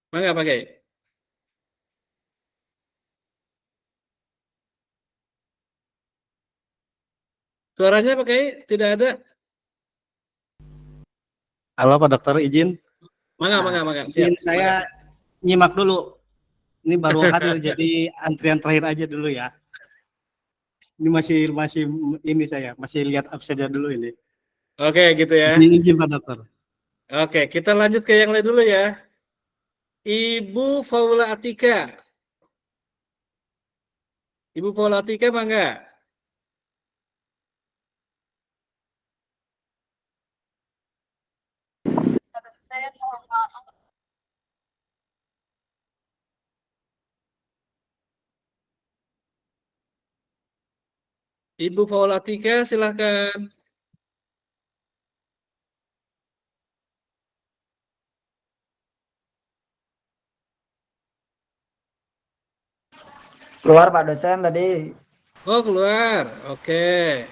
Mangga pakai. Suaranya pakai tidak ada. Halo Pak Dokter, izin. Mangga. Siap. Izin saya nyimak dulu. Ini baru hadir jadi antrian terakhir aja dulu ya. Ini masih ini saya masih lihat absennya dulu ini. Oke, gitu ya. Izin Pak Dokter. Oke, kita lanjut ke yang lain dulu ya. Ibu Faula Atika. Ibu Faula Atika, mangga. Ibu Faula Atika, silakan. Keluar Pak dosen tadi. Oh, keluar. Oke.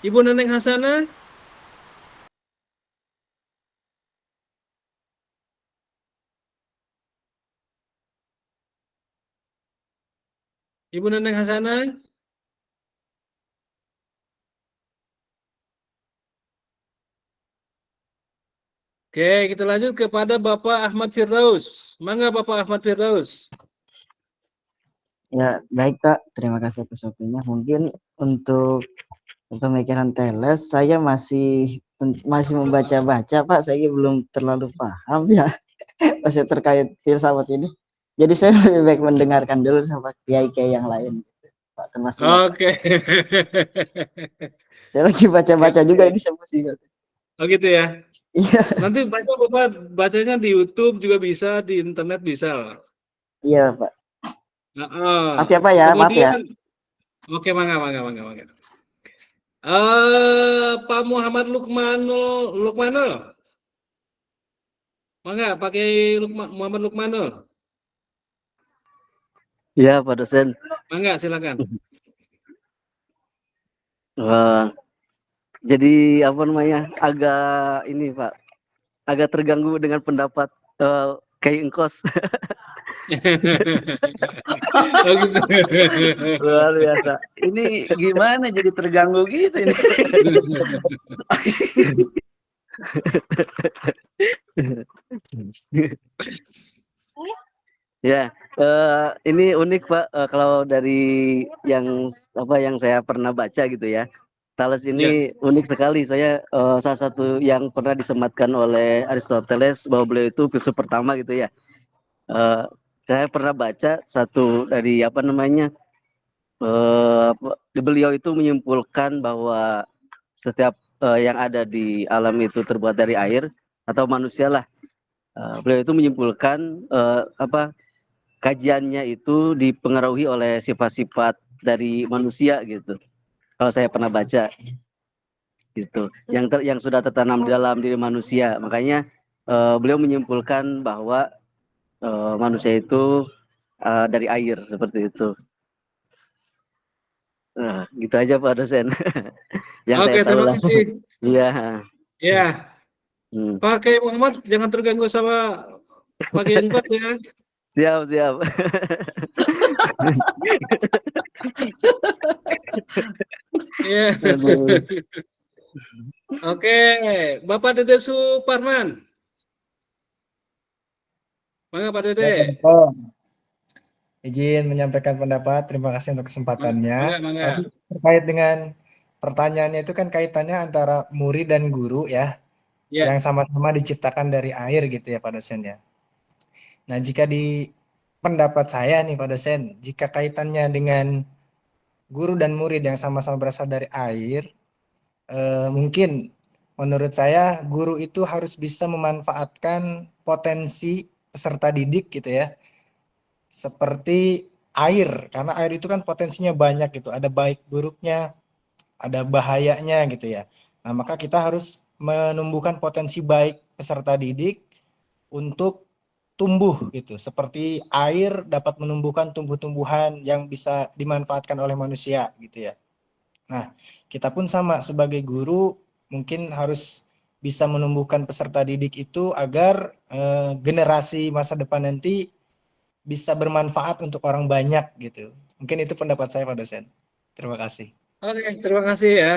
Ibu Neneng Hasanah. Ibu Neneng Hasanah. Oke, kita lanjut kepada Bapak Ahmad Firdaus. Mangga Bapak Ahmad Firdaus. Ya, baik Pak. Terima kasih atas waktunya. Mungkin untuk pemikiran teles saya masih membaca-baca Pak. Saya belum terlalu paham ya masih terkait filsafat ini. Jadi saya lebih baik mendengarkan dulu sama kiai-kiai yang lain Pak, termasuk Bapak. Oke. Saya lagi baca-baca juga ini sama sih. Oh gitu ya. Iya. Nanti Bapak bacanya di YouTube juga bisa, di internet bisa. Iya Pak. Heeh. Maaf ya Pak ya, maaf ya. Kemudian, oke, mangga. Pak Muhammad Lukmanul. Mangga, pakai Muhammad Lukmanul. Iya Pak Dosen. Mangga, silakan. Jadi apa namanya agak ini Pak, agak terganggu dengan pendapat Kiai Engkos. Oh gitu. Luar biasa. Ini gimana jadi terganggu gitu ini? Ya, ini unik Pak. Kalau dari yang saya pernah baca gitu ya, Thales ini unik sekali. Saya salah satu yang pernah disematkan oleh Aristoteles bahwa beliau itu filsuf pertama gitu ya. Eh, saya pernah baca satu dari beliau itu menyimpulkan bahwa setiap yang ada di alam itu terbuat dari air atau manusia lah. Beliau itu menyimpulkan kajiannya itu dipengaruhi oleh sifat-sifat dari manusia gitu. Kalau saya pernah baca gitu, yang sudah tertanam di dalam diri manusia. Makanya beliau menyimpulkan bahwa manusia itu dari air seperti itu. Gitu aja Pak dosen. Yang saya Oke, tahu terima lah. kasih. Iya. Ya, Hmm. Pak Muhammad jangan terganggu sama pakai engkos ya. Siap. Iya. Oke, Bapak Dede Suparman. Mangga Pak Dede. Izin menyampaikan pendapat. Terima kasih untuk kesempatannya. Mangga. Terkait dengan pertanyaannya itu kan kaitannya antara murid dan guru ya, Ya. yang sama-sama diciptakan dari air gitu ya Pak dosen ya. Nah, jika di pendapat saya nih Pak dosen, jika kaitannya dengan guru dan murid yang sama-sama berasal dari air, mungkin menurut saya guru itu harus bisa memanfaatkan potensi peserta didik gitu ya. Seperti air, karena air itu kan potensinya banyak gitu, ada baik buruknya, ada bahayanya gitu ya. Nah, maka kita harus menumbuhkan potensi baik peserta didik untuk tumbuh gitu. Seperti air dapat menumbuhkan tumbuh-tumbuhan yang bisa dimanfaatkan oleh manusia gitu ya. Nah, kita pun sama sebagai guru mungkin harus bisa menumbuhkan peserta didik itu agar generasi masa depan nanti bisa bermanfaat untuk orang banyak gitu. Mungkin itu pendapat saya Pak dosen. Terima kasih. Oke, terima kasih ya.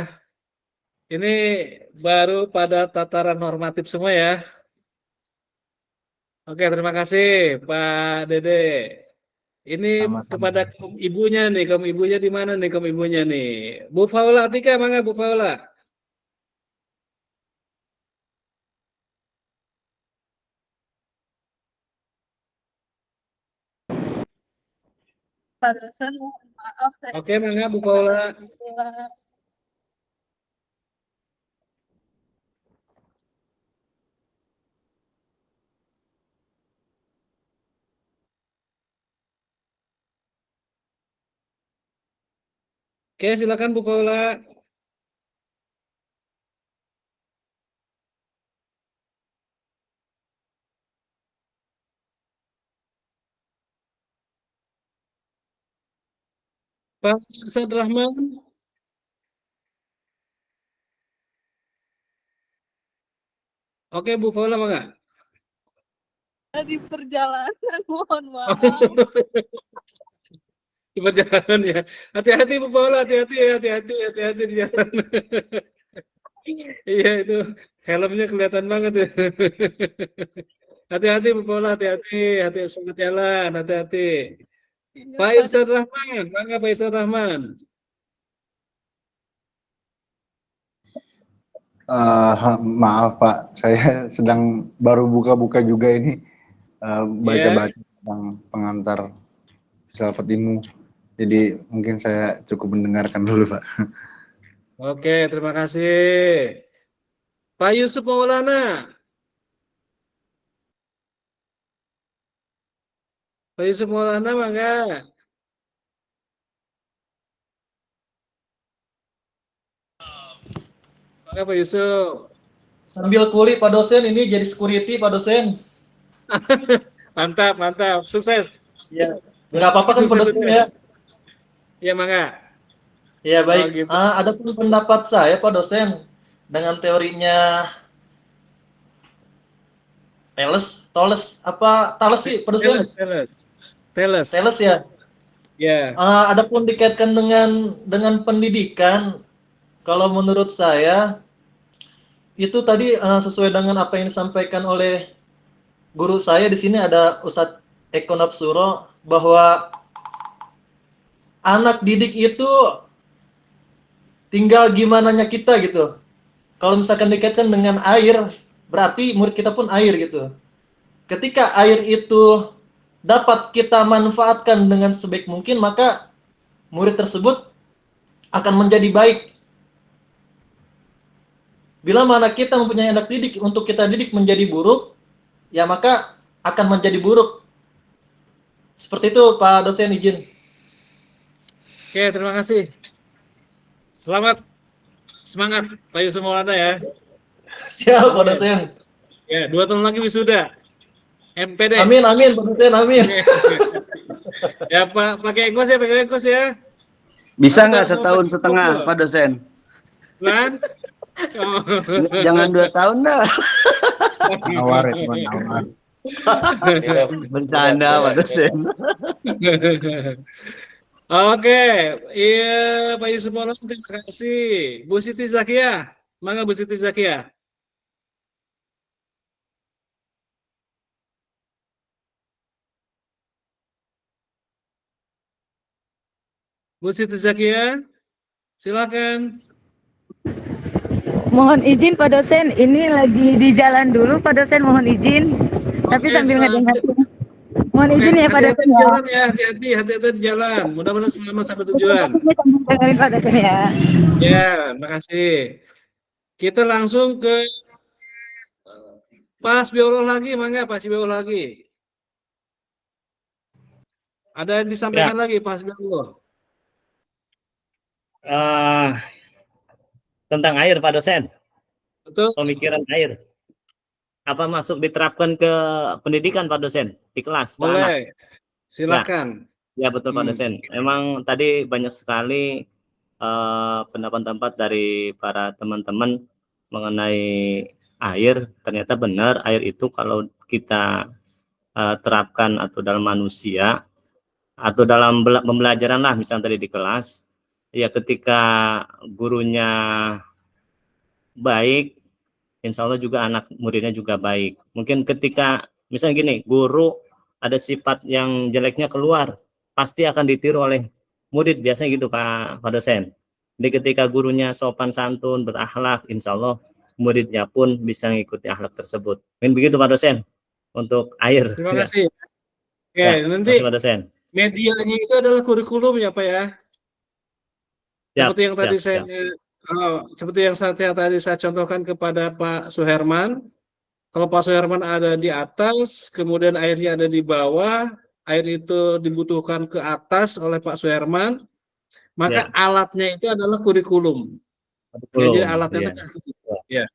Ini baru pada tataran normatif semua ya. Oke, terima kasih Pak Dede. Ini Sama-sama. kepada kaum ibunya nih, kaum ibunya di mana nih kaum ibunya nih? Bu Faula Atika, mangga Bu Faula. Pak dosen, mohon maaf saya Oke, mangga Bu Faula. sudah. Oke, silakan Bu Faula. Pak Ustad Rahman. Oke, Bu Faula mangga. Di perjalanan, mohon Oh, maaf. di perjalanan ya. Hati-hati Bu Paula, hati-hati ya, hati-hati di jalan. Iya itu helmnya kelihatan banget ya. Hati-hati Bu Paula, hati-hati, hati-hati selamat jalan, hati-hati. Iya, Pak Pak Irsyad Rahman, mangga Pak Irsyad Rahman. Maaf Pak, saya sedang baru buka-buka juga ini baca-baca tentang pengantar filsafat ilmu. Jadi mungkin saya cukup mendengarkan dulu Pak. Oke, terima kasih. Pak Yusuf Maulana. Pak Yusuf Maulana mangga. Mangga Pak Yusuf. Sambil kuli Pak dosen, ini jadi security Pak dosen. Mantap, mantap. Sukses. Ya, nggak apa-apa kan Pak Sukses dosen itu. ya. Ya, mangga. Ya baik. Oh, gitu. Ada pun pendapat saya Pak dosen dengan teorinya Thales sih Pak dosen? Thales. Ya. Ya. Ada pun dikaitkan dengan pendidikan, kalau menurut saya itu tadi sesuai dengan apa yang disampaikan oleh guru saya di sini ada Ustadz Eko Napsuro, bahwa anak didik itu tinggal gimananya kita gitu. Kalau misalkan dikaitkan dengan air, berarti murid kita pun air gitu. Ketika air itu dapat kita manfaatkan dengan sebaik mungkin, maka murid tersebut akan menjadi baik. Bila mana kita mempunyai anak didik untuk kita didik menjadi buruk, ya maka akan menjadi buruk. Seperti itu Pak dosen, izin. Oke, terima kasih. Selamat, semangat Pak Yusuf Maulana ya. Siap Pak dosen. Ya, 2 tahun lagi wisuda. MPD. Amin Pak dosen, amin. Ya pakai engkos ya. Bisa Nanti nggak mau setahun pakai setengah engkos, Pak dosen? Lan? Oh. Jangan 2 tahun dah. Nawar itu nawar. Bercanda Pak dosen. Oke, iya Pak Yusuf Maulana, terima kasih. Bu Siti Zakia, mangga Bu Siti Zakia. Bu Siti Zakia, silakan. Mohon izin Pak dosen, ini lagi di jalan dulu Pak dosen, mohon izin. Tapi Oke, sambil selamat. ngedengar. Mohon Oke, izin ya Pak hati-hati dosen di ya. jalan ya, hati-hati di jalan. Mudah-mudahan selamat sampai tujuan. Sambil dengerin Pak dosen ya. Ya, makasih. Kita langsung ke Pak Biolog lagi, mangga Pak Biolog lagi. Ada yang disampaikan lagi Pak Biolog? Tentang air Pak dosen, Betul? pemikiran air. Apa masuk diterapkan ke pendidikan Pak dosen di kelas ke anak? Boleh. Silakan. Ya betul Pak dosen. Emang tadi banyak sekali pendapat-pendapat dari para teman-teman mengenai air, ternyata benar air itu kalau kita terapkan atau dalam manusia atau dalam pembelajaran lah, misalnya tadi di kelas, ya ketika gurunya baik, insya Allah juga anak muridnya juga baik. Mungkin ketika misalnya gini, guru ada sifat yang jeleknya keluar, pasti akan ditiru oleh murid, biasanya gitu Pak dosen. Jadi ketika gurunya sopan santun, berakhlak, insya Allah muridnya pun bisa mengikuti akhlak tersebut. Mungkin begitu Pak dosen untuk air. Terima Ya, kasih. Oke, ya, nanti terima kasih Pak dosen. medianya itu adalah kurikulum ya Pak ya. Siap, Seperti yang tadi siap, seperti yang tadi saya contohkan kepada Pak Suherman. Kalau Pak Suherman ada di atas, kemudian airnya ada di bawah, air itu dibutuhkan ke atas oleh Pak Suherman, maka Ya. alatnya itu adalah kurikulum. Ya, jadi alatnya itu ya.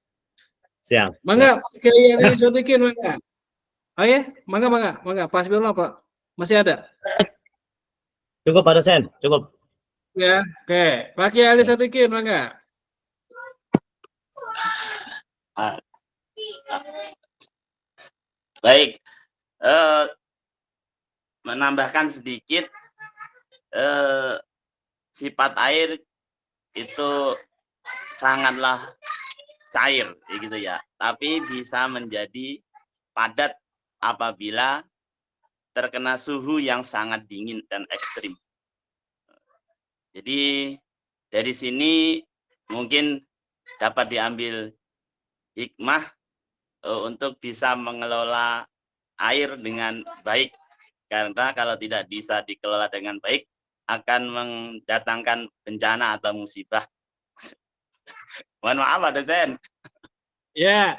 Siap. Mangga Kiai Ari Sodikin, mangga. Oh ya, mangga. Pas belum Pak? Masih ada? Cukup Pak dosen, cukup. Ya, oke. Pak Kiai Ali Sodikin, mangga. Baik, menambahkan sedikit, sifat air itu sangatlah cair, gitu ya. Tapi bisa menjadi padat apabila terkena suhu yang sangat dingin dan ekstrim. Jadi dari sini mungkin dapat diambil hikmah untuk bisa mengelola air dengan baik, karena kalau tidak bisa dikelola dengan baik akan mendatangkan bencana atau musibah. Mohon maaf Pak dosen. Ya,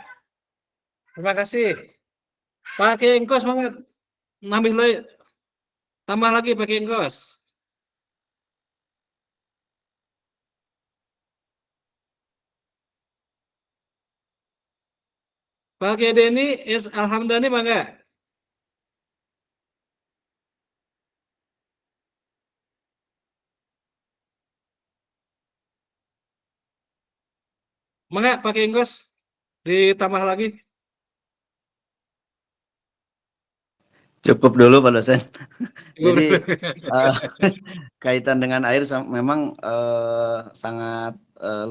terima kasih. Pak Kiai Engkos banget. Tambah lagi Pak Kiai Engkos. Pak Kiai Deni, Alhamdani mangga. Mangga Pak Kiai Engkos, ditambah lagi. Cukup dulu Pak dosen. Cukup Jadi dulu. kaitan dengan air memang sangat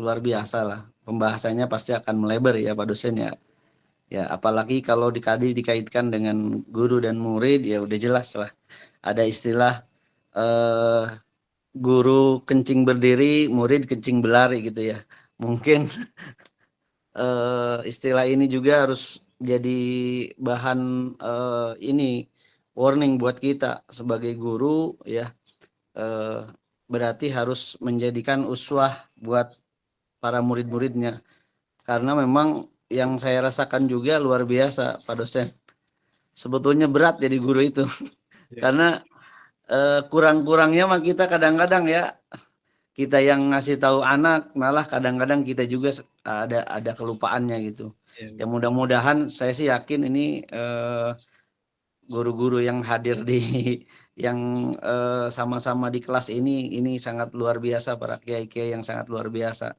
luar biasa lah. Pembahasannya pasti akan melebar ya Pak dosen ya. Ya apalagi kalau dikaitkan dengan guru dan murid, ya udah jelas lah. Ada istilah guru kencing berdiri, murid kencing berlari gitu ya. Mungkin istilah ini juga harus jadi bahan ini warning buat kita sebagai guru ya. Berarti harus menjadikan uswah buat para murid-muridnya, karena memang yang saya rasakan juga luar biasa Pak dosen. Sebetulnya berat jadi guru itu karena kurang-kurangnya mah kita kadang-kadang ya, kita yang ngasih tahu anak malah kadang-kadang kita juga ada kelupaannya gitu. Ya mudah-mudahan saya sih yakin ini guru-guru yang hadir di yang sama-sama di kelas ini sangat luar biasa, para kiai-kiai yang sangat luar biasa.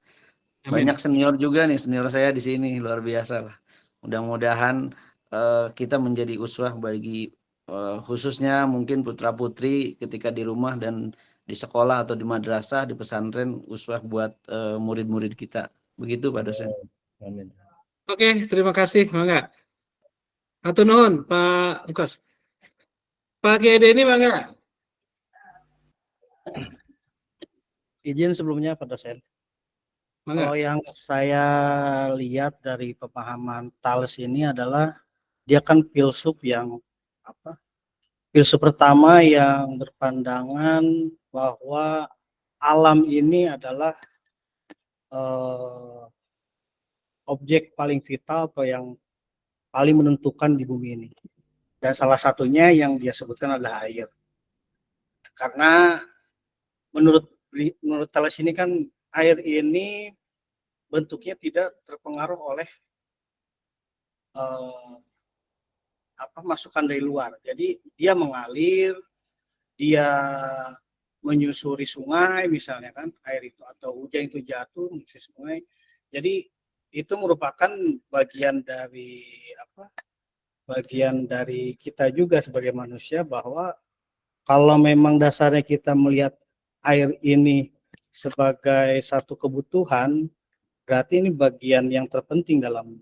Banyak senior juga nih, senior saya di sini luar biasa lah. Mudah-mudahan kita menjadi uswah bagi khususnya mungkin putra-putri ketika di rumah dan di sekolah atau di madrasah, di pesantren, uswah buat murid-murid kita. Begitu Pak dosen. Amin. Oke, terima kasih, mangga. Atur nuhun Pak Engkos. Pak Kiai Deni mangga. Izin sebelumnya Pak dosen. Kalau yang saya lihat dari pemahaman Thales ini adalah dia kan filsuf yang filsuf pertama yang berpandangan bahwa alam ini adalah objek paling vital atau yang paling menentukan di bumi ini. Dan salah satunya yang dia sebutkan adalah air. Karena menurut Thales ini kan air ini bentuknya tidak terpengaruh oleh masukan dari luar. Jadi dia mengalir, dia menyusuri sungai misalnya kan, air itu atau hujan itu jatuh menyusuri sungai. Jadi itu merupakan bagian dari apa? Bagian dari kita juga sebagai manusia, bahwa kalau memang dasarnya kita melihat air ini sebagai satu kebutuhan, berarti ini bagian yang terpenting dalam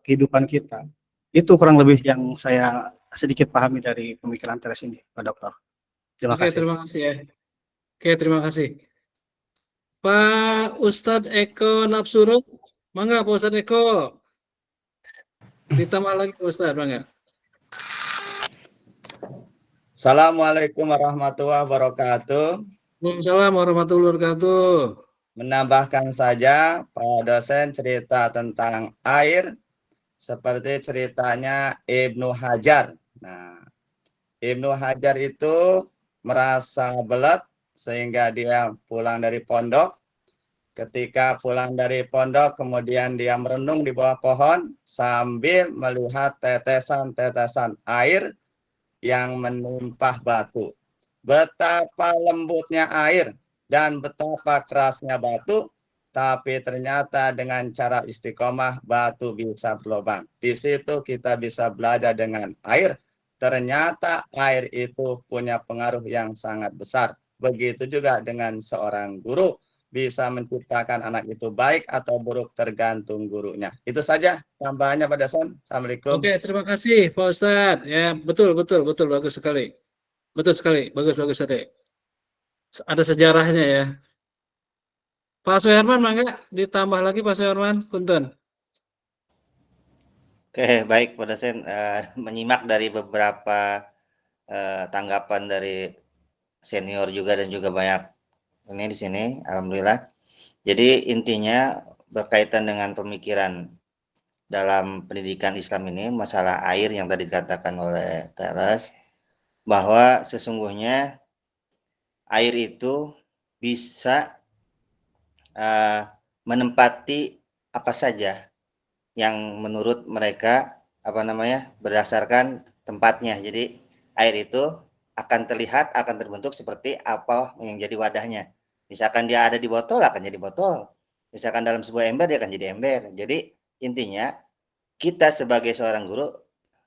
kehidupan kita. Itu kurang lebih yang saya sedikit pahami dari pemikiran Teres ini, Pak Dokter. Terima Oke, kasih. terima kasih ya. Oke, terima kasih. Pak Ustadz Eko Napsuro, mangga Pak Ustadz Eko. Ditambah lagi Pak Ustadz, mangga. Assalamualaikum warahmatullahi wabarakatuh. Waalaikumsalam warahmatullahi wabarakatuh. Menambahkan saja, Pak dosen cerita tentang air seperti ceritanya Ibnu Hajar. Nah, Ibnu Hajar itu merasa belat sehingga dia pulang dari pondok. Ketika pulang dari pondok, kemudian dia merenung di bawah pohon sambil melihat tetesan-tetesan air yang menimpah batu. Betapa lembutnya air dan betapa kerasnya batu, tapi ternyata dengan cara istiqomah batu bisa berlubang. Di situ kita bisa belajar dengan air. Ternyata air itu punya pengaruh yang sangat besar. Begitu juga dengan seorang guru, bisa menciptakan anak itu baik atau buruk tergantung gurunya. Itu saja tambahannya Pak Dosen. Assalamualaikum. Oke, terima kasih Pak Ustadz. Ya, betul, bagus sekali. Betul sekali, bagus sekali. Ada sejarahnya ya. Pak Suherman, mangga ditambah lagi Pak Suherman, punten. Oke, baik Pak dosen, menyimak dari beberapa tanggapan dari senior juga dan juga banyak ini di sini, alhamdulillah. Jadi intinya berkaitan dengan pemikiran dalam pendidikan Islam ini, masalah air yang tadi dikatakan oleh Teres, bahwa sesungguhnya air itu bisa menempati apa saja yang menurut mereka berdasarkan tempatnya. Jadi air itu akan terlihat, akan terbentuk seperti apa yang jadi wadahnya. Misalkan dia ada di botol, akan jadi botol. Misalkan dalam sebuah ember, dia akan jadi ember. Jadi intinya kita sebagai seorang guru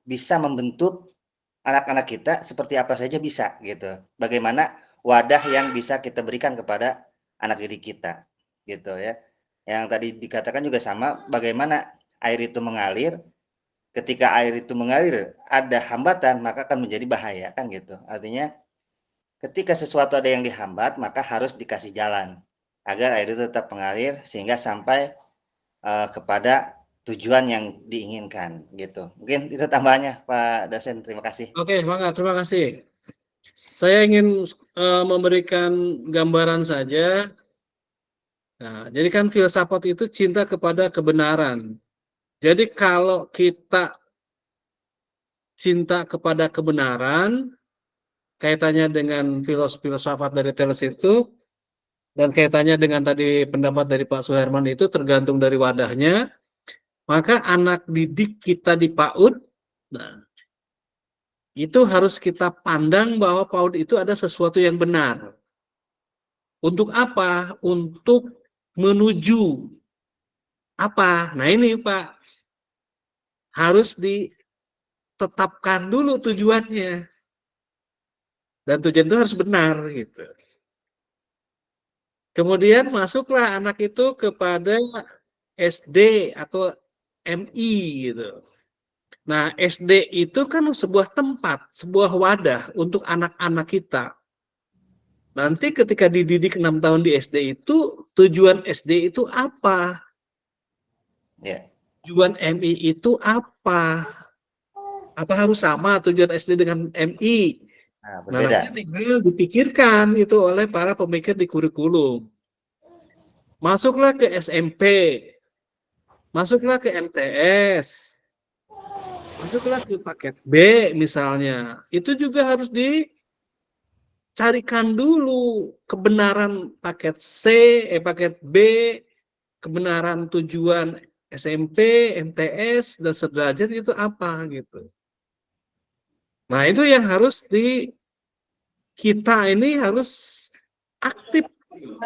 bisa membentuk anak-anak kita seperti apa saja bisa gitu. Bagaimana wadah yang bisa kita berikan kepada anak didik kita gitu ya. Yang tadi dikatakan juga sama, bagaimana air itu mengalir. Ketika air itu mengalir ada hambatan, maka akan menjadi bahaya kan gitu. Artinya ketika sesuatu ada yang dihambat, maka harus dikasih jalan agar air itu tetap mengalir sehingga sampai kepada tujuan yang diinginkan gitu. Mungkin itu tambahannya Pak dosen, terima kasih. Oke, mangga, terima kasih. Saya ingin memberikan gambaran saja. Nah, jadi kan filsafat itu cinta kepada kebenaran. Jadi kalau kita cinta kepada kebenaran, kaitannya dengan filsafat dari Thales itu, dan kaitannya dengan tadi pendapat dari Pak Suherman itu tergantung dari wadahnya, maka anak didik kita di PAUD, nah, itu harus kita pandang bahwa PAUD itu ada sesuatu yang benar. Untuk apa? Untuk menuju apa? Nah ini Pak, harus ditetapkan dulu tujuannya. Dan tujuan itu harus benar gitu. Kemudian masuklah anak itu kepada SD atau MI gitu. Nah, SD itu kan sebuah tempat, sebuah wadah untuk anak-anak kita. Nanti ketika dididik 6 tahun di SD itu, tujuan SD itu apa? Yeah. Tujuan MI itu apa? Apa harus sama tujuan SD dengan MI? Nah, nanti tinggal dipikirkan itu oleh para pemikir di kurikulum. Masuklah ke SMP, masuklah ke MTS, masuklah ke paket B misalnya. Itu juga harus dicarikan dulu kebenaran paket C, paket B, kebenaran tujuan SMP, MTS, dan sederajat itu apa gitu. Nah itu yang harus kita ini harus aktif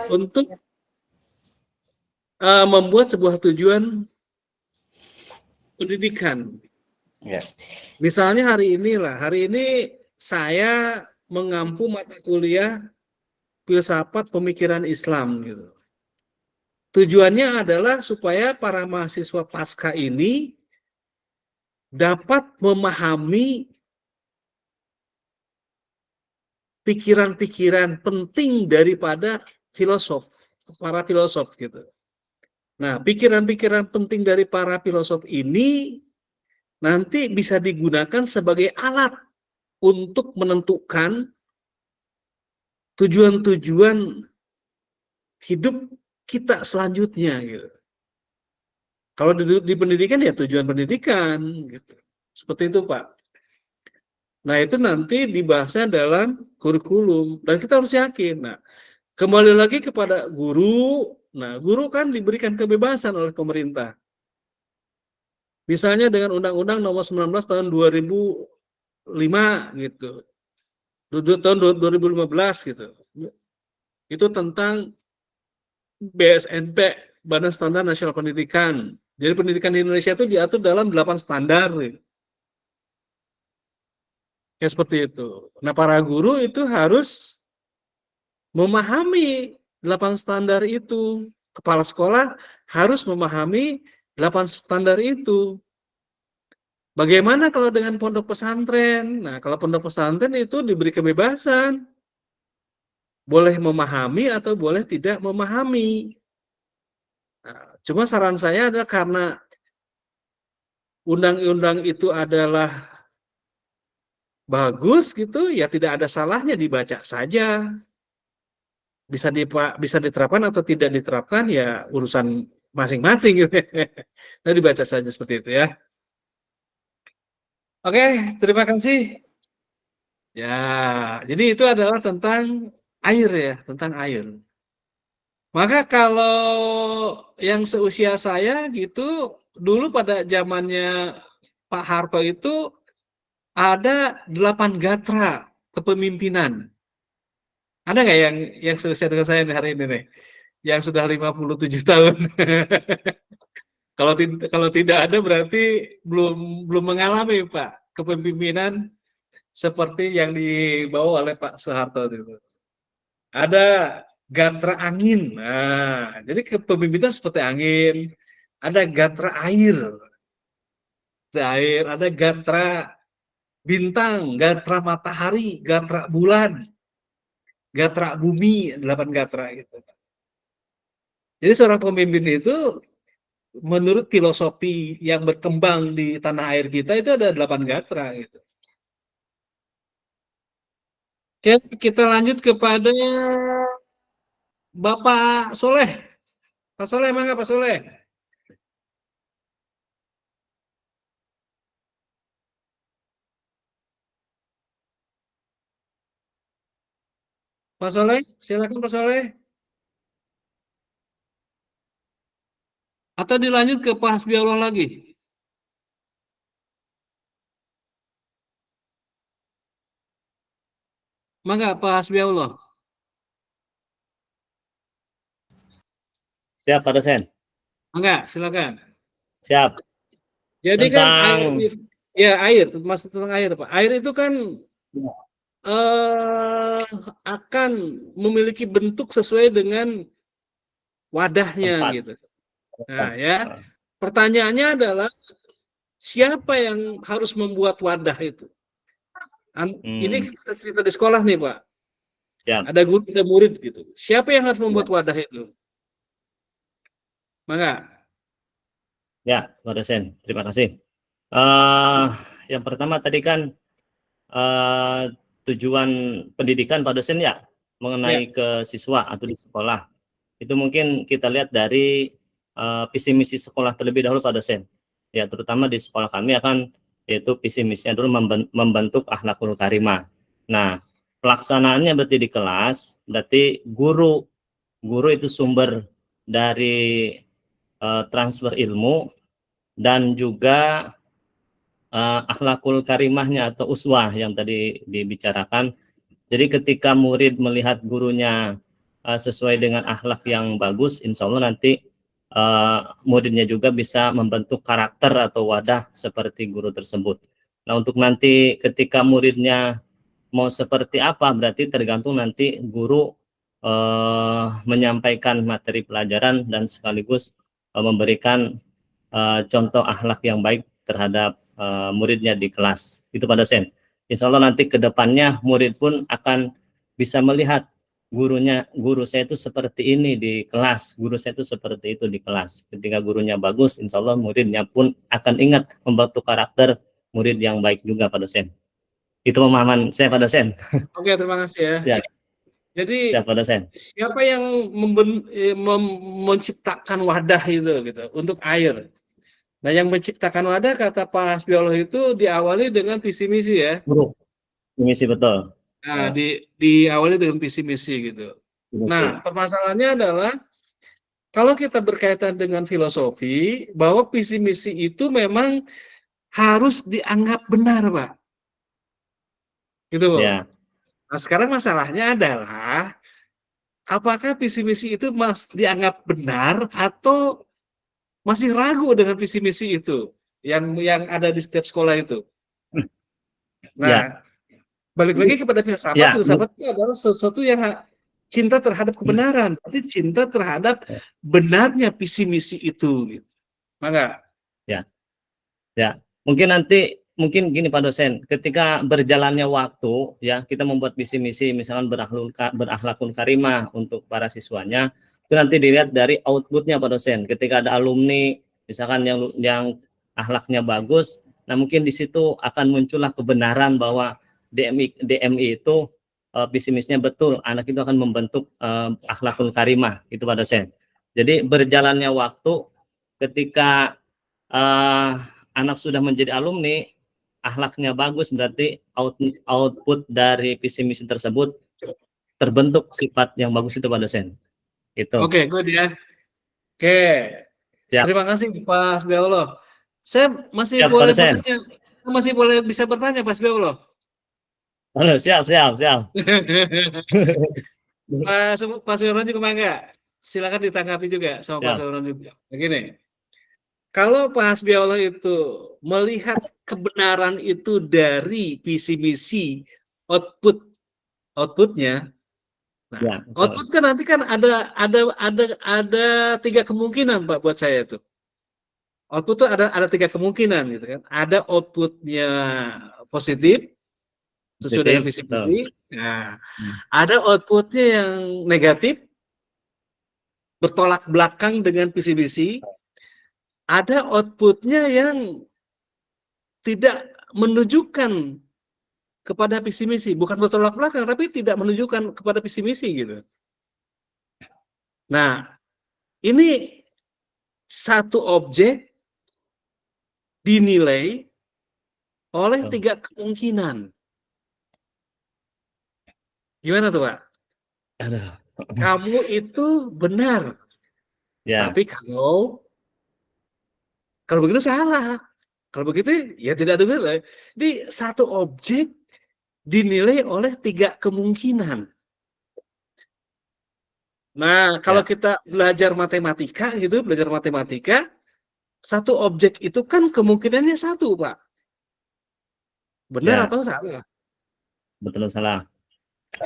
untuk membuat sebuah tujuan pendidikan. Ya. Misalnya hari ini saya mengampu mata kuliah filsafat pemikiran Islam gitu. Tujuannya adalah supaya para mahasiswa pasca ini dapat memahami pikiran-pikiran penting daripada para filosof gitu. Nah, pikiran-pikiran penting dari para filosof ini nanti bisa digunakan sebagai alat untuk menentukan tujuan-tujuan hidup kita selanjutnya gitu. Kalau di pendidikan ya tujuan pendidikan gitu. Seperti itu, Pak. Nah, itu nanti dibahasnya dalam kurikulum dan kita harus yakin. Nah, kembali lagi kepada guru. Nah, guru kan diberikan kebebasan oleh pemerintah. Misalnya dengan Undang-Undang Nomor 19 tahun 2005 gitu. Tahun 2015 gitu. Itu tentang BSNP, Badan Standar Nasional Pendidikan. Jadi pendidikan di Indonesia itu diatur dalam 8 standar. Ya seperti itu. Nah, para guru itu harus memahami 8 standar itu. Kepala sekolah harus memahami 8 standar itu. Bagaimana kalau dengan pondok pesantren? Nah, kalau pondok pesantren itu diberi kebebasan. Boleh memahami atau boleh tidak memahami. Nah, cuma saran saya adalah karena undang-undang itu adalah bagus gitu, ya tidak ada salahnya dibaca saja. Bisa diterapkan atau tidak diterapkan ya urusan masing-masing gitu. Nah, dibaca saja seperti itu ya. Oke, terima kasih. Ya, jadi itu adalah tentang air ya, tentang air. Maka kalau yang seusia saya gitu, dulu pada zamannya Pak Harto itu ada 8 gatra kepemimpinan. Ada nggak yang seusia dengan saya hari ini nih? Yang sudah 57 tahun. Kalau tidak ada berarti belum mengalami Pak kepemimpinan seperti yang dibawa oleh Pak Soeharto itu. Ada gatra angin. Nah, jadi kepemimpinan seperti angin. Ada gatra air. Ada gatra bintang, gatra matahari, gatra bulan, gatra bumi, 8 gatra gitu. Jadi seorang pemimpin itu menurut filosofi yang berkembang di tanah air kita itu ada 8 gatra gitu. Oke, kita lanjut kepada Bapak Soleh. Pak Soleh, mangga Pak Soleh. Pak Soleh, silakan Pak Soleh. Atau dilanjut ke Pak Hasbiullah lagi? Mangga Pak Hasbiullah. Siap, Pak dosen. Mangga, silakan. Siap. Jadi kan air, masih tentang air Pak. Air itu kan akan memiliki bentuk sesuai dengan wadahnya tempat. gitu. Nah ya, pertanyaannya adalah siapa yang harus membuat wadah itu? Ini kita cerita di sekolah nih Pak. Siap. Ada guru, ada murid gitu. Siapa yang harus membuat wadah itu? Mangga. Ya, Pak dosen, terima kasih. Yang pertama tadi kan tujuan pendidikan Pak dosen ya mengenai ke siswa atau di sekolah. Itu mungkin kita lihat dari visi misi sekolah terlebih dahulu Pak dosen. Ya, terutama di sekolah kami akan yaitu visi misinya dulu membentuk akhlakul karimah. Nah, pelaksanaannya berarti di kelas, berarti guru itu sumber dari transfer ilmu dan juga akhlakul karimahnya atau uswah yang tadi dibicarakan. Jadi ketika murid melihat gurunya sesuai dengan akhlak yang bagus, insya Allah nanti muridnya juga bisa membentuk karakter atau wadah seperti guru tersebut. Nah, untuk nanti ketika muridnya mau seperti apa, berarti tergantung nanti guru menyampaikan materi pelajaran dan sekaligus memberikan contoh akhlak yang baik terhadap muridnya di kelas. Itu Pak dosen. Insya Allah nanti ke depannya murid pun akan bisa melihat guru saya itu seperti ini di kelas, guru saya itu seperti itu di kelas. Ketika gurunya bagus, insya Allah muridnya pun akan ingat membentuk karakter murid yang baik juga Pak dosen. Itu pemahaman saya Pak dosen. Oke, terima kasih ya. Ya, Jadi siap Pak dosen. siapa yang menciptakan wadah itu gitu untuk air? Nah, yang menciptakan wadah kata Pak Hasbiollah itu diawali dengan visi misi ya. Guru, misi betul. Nah, diawali dengan visi misi gitu. Nah, permasalahannya adalah kalau kita berkaitan dengan filosofi, bahwa visi misi itu memang harus dianggap benar, Pak. Gitu. Ya. Nah, sekarang masalahnya adalah apakah visi misi itu dianggap benar atau masih ragu dengan visi misi itu yang ada di setiap sekolah itu. Nah, balik lagi kepada filsafat, filsafat itu adalah sesuatu yang cinta terhadap kebenaran, berarti cinta terhadap benarnya visi misi itu. Gitu. Maka. Ya, mungkin gini Pak dosen, ketika berjalannya waktu, ya kita membuat visi misi, misalkan berakhlakul karimah untuk para siswanya, itu nanti dilihat dari outputnya Pak dosen. Ketika ada alumni, misalkan yang akhlaknya bagus, nah mungkin di situ akan muncullah kebenaran bahwa DMI itu visi misinya betul, anak itu akan membentuk akhlakul karimah, itu Pak dosen. Jadi berjalannya waktu, ketika anak sudah menjadi alumni, akhlaknya bagus, berarti output dari visi misi tersebut terbentuk sifat yang bagus itu Pak dosen. Itu. Oke, good ya. Oke. Siap. Terima kasih Pak Hasbiollah. Saya masih Siap, boleh Pak dosen. bertanya, masih boleh bisa bertanya Pak Hasbiollah. Halo, siap. Pak Suherman juga mangga. Silakan ditanggapi juga sama Pak Suherman juga. Begini. Kalau Pak Hasbiollah itu melihat kebenaran itu dari visi misi outputnya, nah, output kan nanti kan ada 3 kemungkinan Pak buat saya itu. Output itu ada 3 kemungkinan gitu kan. Ada outputnya positif sesuai dengan visi misi. Nah, ada outputnya yang negatif bertolak belakang dengan visi misi. Ada outputnya yang tidak menunjukkan kepada visi misi, bukan bertolak belakang, tapi tidak menunjukkan kepada visi misi gitu. Nah, ini satu objek dinilai oleh 3 kemungkinan. Gimana tuh Pak? Kamu itu benar, tapi kalau begitu salah. Kalau begitu ya tidak ada nilai. Jadi satu objek dinilai oleh 3 kemungkinan. Nah, kalau kita belajar matematika gitu, satu objek itu kan kemungkinannya 1, Pak. Benar atau salah? Betul salah.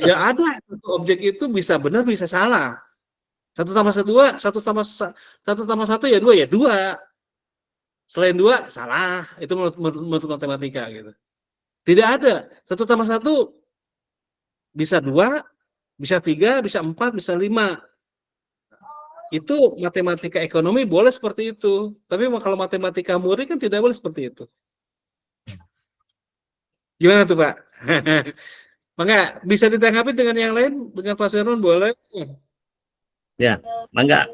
Ya ada, satu objek itu bisa benar, bisa salah. 1 tambah 2, 1 tambah 1 ya 2 ya 2. Selain 2 salah, itu menurut matematika gitu. Tidak ada 1 tambah 1 bisa 2, bisa 3, bisa 4, bisa 5. Itu matematika ekonomi boleh seperti itu. Tapi kalau matematika murni kan tidak boleh seperti itu. Gimana tuh Pak? Mangga bisa ditanggapi dengan yang lain, dengan Pak Suherman boleh? Ya, mangga.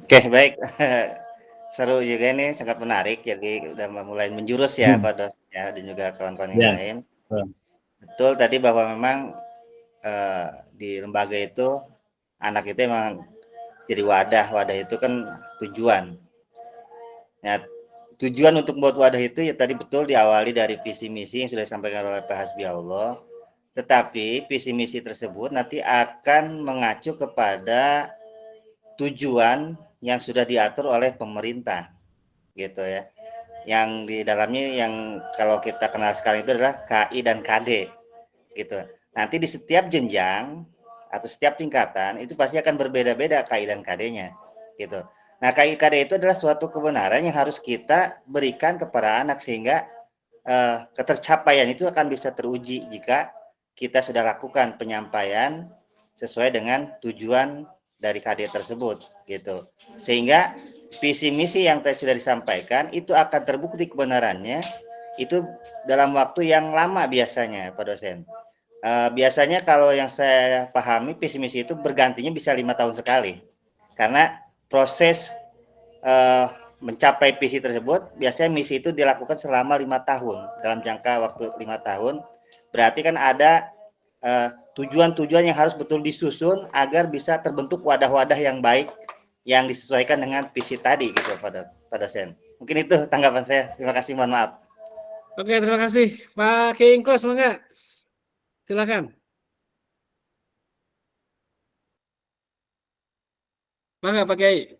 Oke, baik. Seru juga nih, sangat menarik. Jadi udah mulai menjurus ya Pak Dos ya, dan juga kawan-kawan yang lain. Betul tadi bahwa memang di lembaga itu anak itu memang jadi wadah itu kan tujuan. Ya, tujuan untuk membuat wadah itu ya tadi betul diawali dari visi misi yang sudah disampaikan oleh Pak Hasbiollah. tetapi visi misi tersebut nanti akan mengacu kepada tujuan yang sudah diatur oleh pemerintah, gitu ya. Yang di dalamnya yang kalau kita kenal sekarang itu adalah KI dan KD, gitu. Nanti di setiap jenjang atau setiap tingkatan itu pasti akan berbeda-beda KI dan KD-nya, gitu. Nah, KI KD itu adalah suatu kebenaran yang harus kita berikan kepada anak sehingga ketercapaian itu akan bisa teruji jika kita sudah lakukan penyampaian sesuai dengan tujuan dari KD tersebut, gitu. Sehingga visi misi yang tadi sudah disampaikan itu akan terbukti kebenarannya itu dalam waktu yang lama biasanya, Pak dosen. Biasanya kalau yang saya pahami visi misi itu bergantinya bisa 5 tahun sekali, karena proses mencapai visi tersebut biasanya misi itu dilakukan selama 5 tahun dalam jangka waktu 5 tahun. Berarti kan ada tujuan-tujuan yang harus betul disusun agar bisa terbentuk wadah-wadah yang baik yang disesuaikan dengan visi tadi, gitu Pak dosen. Mungkin itu tanggapan saya. Terima kasih, mohon maaf. Oke, terima kasih. Pak Kiai Engkos, semoga. Silakan. Mangga Pak Kiai.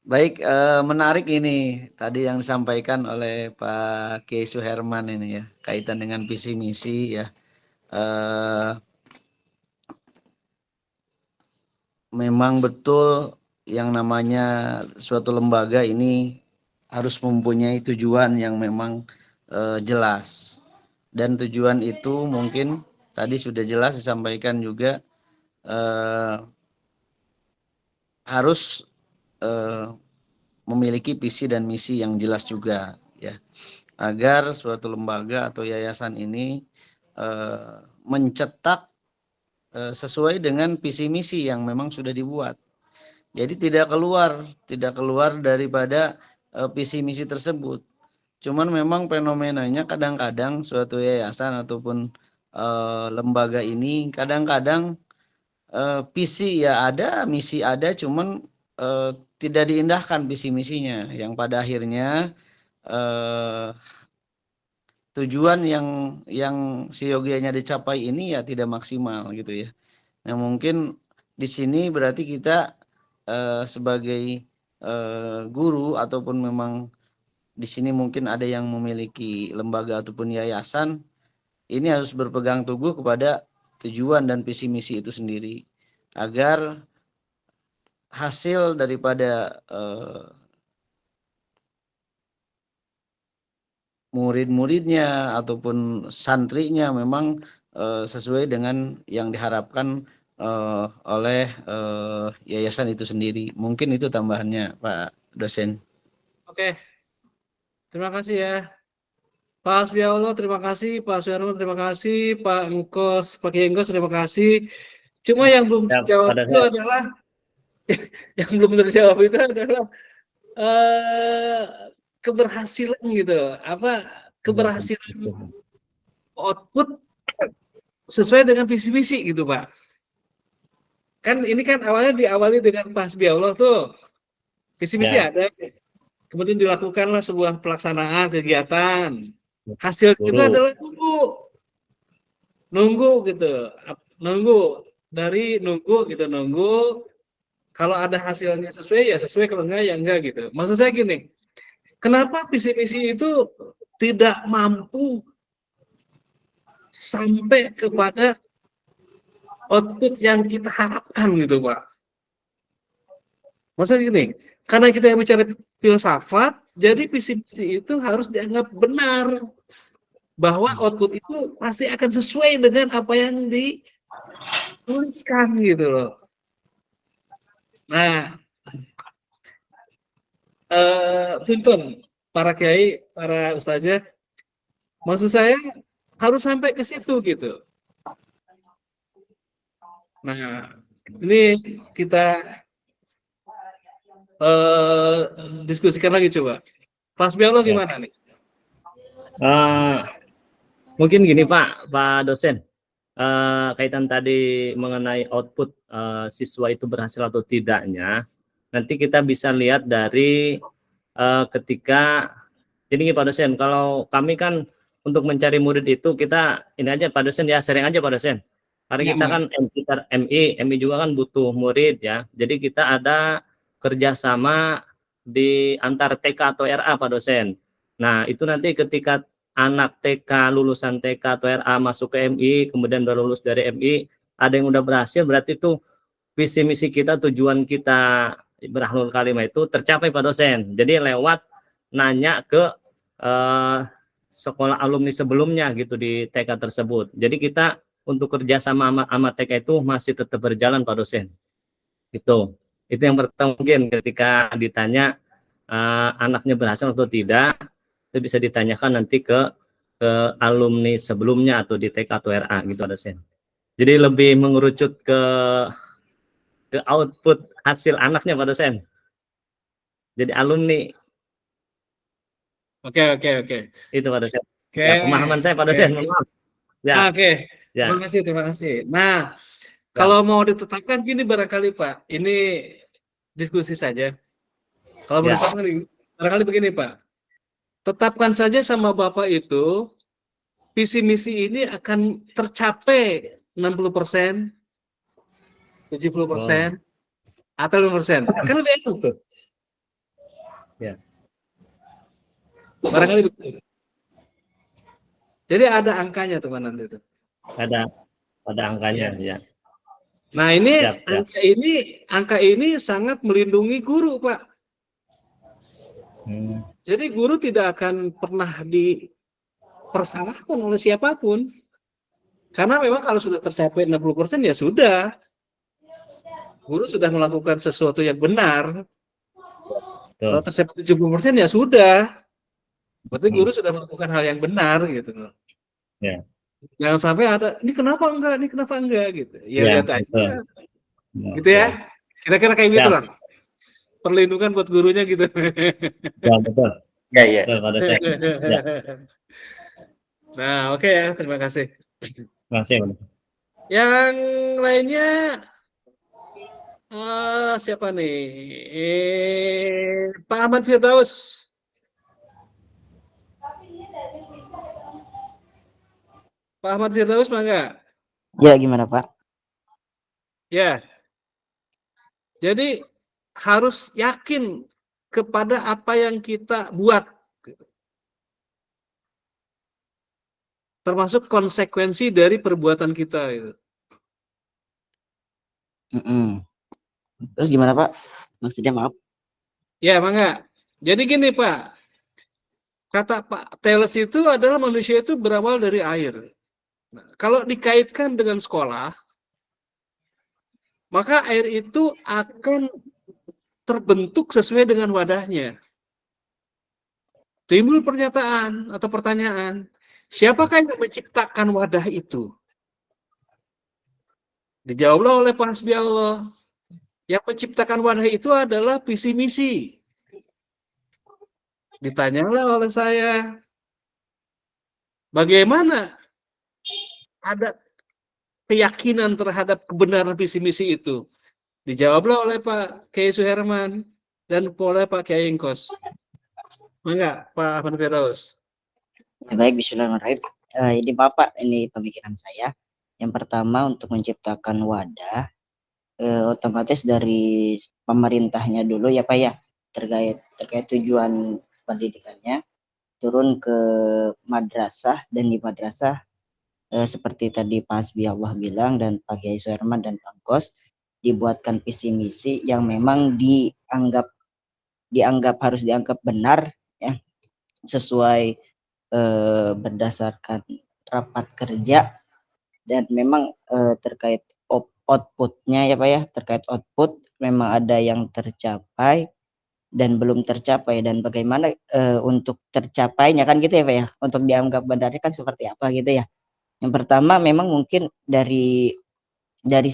Baik, menarik ini tadi yang disampaikan oleh Pak Kiai Suherman ini ya, kaitan dengan visi misi ya. Memang betul yang namanya suatu lembaga ini harus mempunyai tujuan yang memang jelas. Dan tujuan itu mungkin tadi sudah jelas disampaikan juga harus memiliki visi dan misi yang jelas juga ya, agar suatu lembaga atau yayasan ini mencetak sesuai dengan visi misi yang memang sudah dibuat. Jadi tidak keluar daripada visi misi tersebut. Cuman memang fenomenanya kadang-kadang suatu yayasan ataupun lembaga ini kadang-kadang visi ya ada, misi ada, cuman tidak diindahkan visi misinya, yang pada akhirnya tujuan yang siogianya dicapai ini ya tidak maksimal gitu ya. Nah mungkin di sini berarti kita sebagai guru ataupun memang di sini mungkin ada yang memiliki lembaga ataupun yayasan, ini harus berpegang teguh kepada tujuan dan visi misi itu sendiri agar hasil daripada murid-muridnya ataupun santrinya memang sesuai dengan yang diharapkan oleh yayasan itu sendiri. Mungkin itu tambahannya Pak dosen. Oke, terima kasih ya. Pak Asbiaullah, terima kasih. Pak Suherman, terima kasih. Pak Engkos, Pak Kiai Engkos, terima kasih. Cuma yang belum terjawab itu adalah yang belum terjawab itu adalah keberhasilan gitu. Apa keberhasilan output sesuai dengan visi misi gitu, Pak. Kan ini kan awalnya diawali dengan Pak Asbiaullah tuh. Visi misi ada. Kemudian dilakukanlah sebuah pelaksanaan kegiatan. Hasil itu adalah nunggu gitu, nunggu kalau ada hasilnya sesuai ya sesuai, kalau enggak ya enggak gitu. Maksud saya gini, kenapa visi misi itu tidak mampu sampai kepada output yang kita harapkan gitu Pak? Maksudnya gini, karena kita yang bicara filsafat, jadi visi misi itu harus dianggap benar, bahwa output itu pasti akan sesuai dengan apa yang dituliskan gitu loh. Nah, tuntun para kiai, para ustazah, maksud saya harus sampai ke situ gitu. Nah, ini kita diskusikan lagi coba. Pas Biolo gimana nih? Mungkin gini Pak dosen, kaitan tadi mengenai output siswa itu berhasil atau tidaknya. nanti kita bisa lihat dari ketika, jadi Pak dosen, kalau kami kan untuk mencari murid itu kita ini aja Pak dosen ya, sharing aja Pak dosen. Karena Ya, kita Mak. kan MI juga kan butuh murid ya. Jadi kita ada kerjasama di antar TK atau RA Pak dosen. Nah itu nanti ketika anak TK, lulusan TK atau RA masuk ke MI, kemudian baru lulus dari MI, ada yang udah berhasil, berarti itu visi misi kita, tujuan kita berahlul kalimah itu tercapai Pak dosen. Jadi lewat nanya ke sekolah alumni sebelumnya gitu di TK tersebut. Jadi kita untuk kerjasama sama TK itu masih tetap berjalan Pak dosen. Itu yang pertama, mungkin ketika ditanya anaknya berhasil atau tidak, itu bisa ditanyakan nanti ke alumni sebelumnya atau di TK atau RA gitu dosen. Jadi lebih mengerucut ke output hasil anaknya Pak dosen. Jadi alumni. Oke. Itu Pak dosen. Oke. Ya, pemahaman saya Pak dosen. Maaf. Ya. Oke. Ya. Terima kasih. Nah, kalau mau ditetapkan gini barangkali Pak, ini diskusi saja. Kalau Ya. menetapkan barangkali begini Pak, tetapkan saja sama Bapak itu visi misi ini akan tercapai 60%, 70%, atau 5%. Kan lebih enak tuh. Ya. Barangkali begitu. Jadi ada angkanya teman nanti itu. Ada angkanya ya. Nah ini Siap. angka ini sangat melindungi guru Pak. Jadi guru tidak akan pernah dipersalahkan oleh siapapun. Karena memang kalau sudah tercapai 60% ya sudah. Guru sudah melakukan sesuatu yang benar. Kalau tercapai 70% ya sudah. Berarti guru sudah melakukan hal yang benar gitu loh. Ya. Jangan sampai ada ini kenapa enggak gitu. Ya lihat aja. Gitu ya. Kira-kira kayak gitu lah. Perlindungan buat gurunya gitu. Ya betul. Ya. Nah, oke ya, terima kasih. Terima kasih. Yang lainnya siapa nih? Pak Ahmad Firdaus. Pak Ahmad Firdaus mangga? Ya, gimana Pak? Ya. Jadi harus yakin kepada apa yang kita buat. Termasuk konsekuensi dari perbuatan kita gitu. Terus gimana Pak? Maksudnya maaf. Ya, mangga. Jadi gini Pak, kata Pak Thales itu adalah manusia itu berawal dari air. Nah, kalau dikaitkan dengan sekolah, maka air itu akan terbentuk sesuai dengan wadahnya. Timbul pernyataan atau pertanyaan, siapakah yang menciptakan wadah itu? Dijawablah oleh Pak Hasbi Allah. Yang menciptakan wadah itu adalah visi misi. Ditanyalah oleh saya, bagaimana ada keyakinan terhadap kebenaran visi misi itu? Dijawablah oleh Pak Kiai Suherman dan oleh Pak Kiai Engkos. Mangga, Pak Ahmad Firdaus. Ya, baik, bismillahirrahmanirrahim. Ini Bapak, ini pemikiran saya. Yang pertama untuk menciptakan wadah, otomatis dari pemerintahnya dulu ya Pak ya, terkait tujuan pendidikannya, turun ke madrasah, dan di madrasah seperti tadi Pak Hasbi Allah bilang dan Pak Kiai Suherman dan Pak Kos, dibuatkan visi misi yang memang harus dianggap benar ya, sesuai berdasarkan rapat kerja, dan memang terkait outputnya ya Pak ya, terkait output memang ada yang tercapai dan belum tercapai, dan bagaimana untuk tercapainya kan gitu ya Pak ya, untuk dianggap benarnya kan seperti apa gitu ya. Yang pertama memang mungkin dari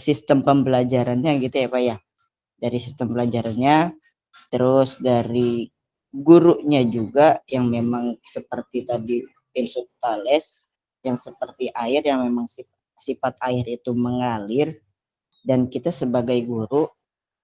sistem pembelajarannya gitu ya Pak ya, dari sistem pembelajarannya, terus dari gurunya juga yang memang seperti tadi Filsuf Thales, yang seperti air, yang memang sifat air itu mengalir, dan kita sebagai guru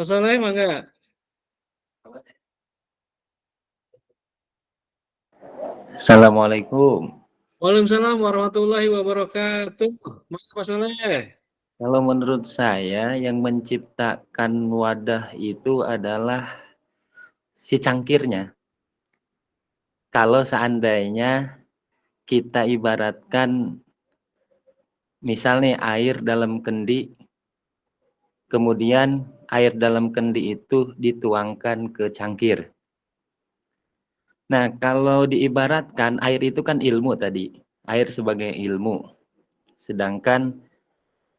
Pak Soleh, mangga. Assalamualaikum. Waalaikumsalam warahmatullahi wabarakatuh. Mas Pak Soleh. Kalau menurut saya yang menciptakan wadah itu adalah si cangkirnya. Kalau seandainya kita ibaratkan misal nih air dalam kendi, kemudian air dalam kendi itu dituangkan ke cangkir. Nah, kalau diibaratkan air itu kan ilmu tadi, air sebagai ilmu. Sedangkan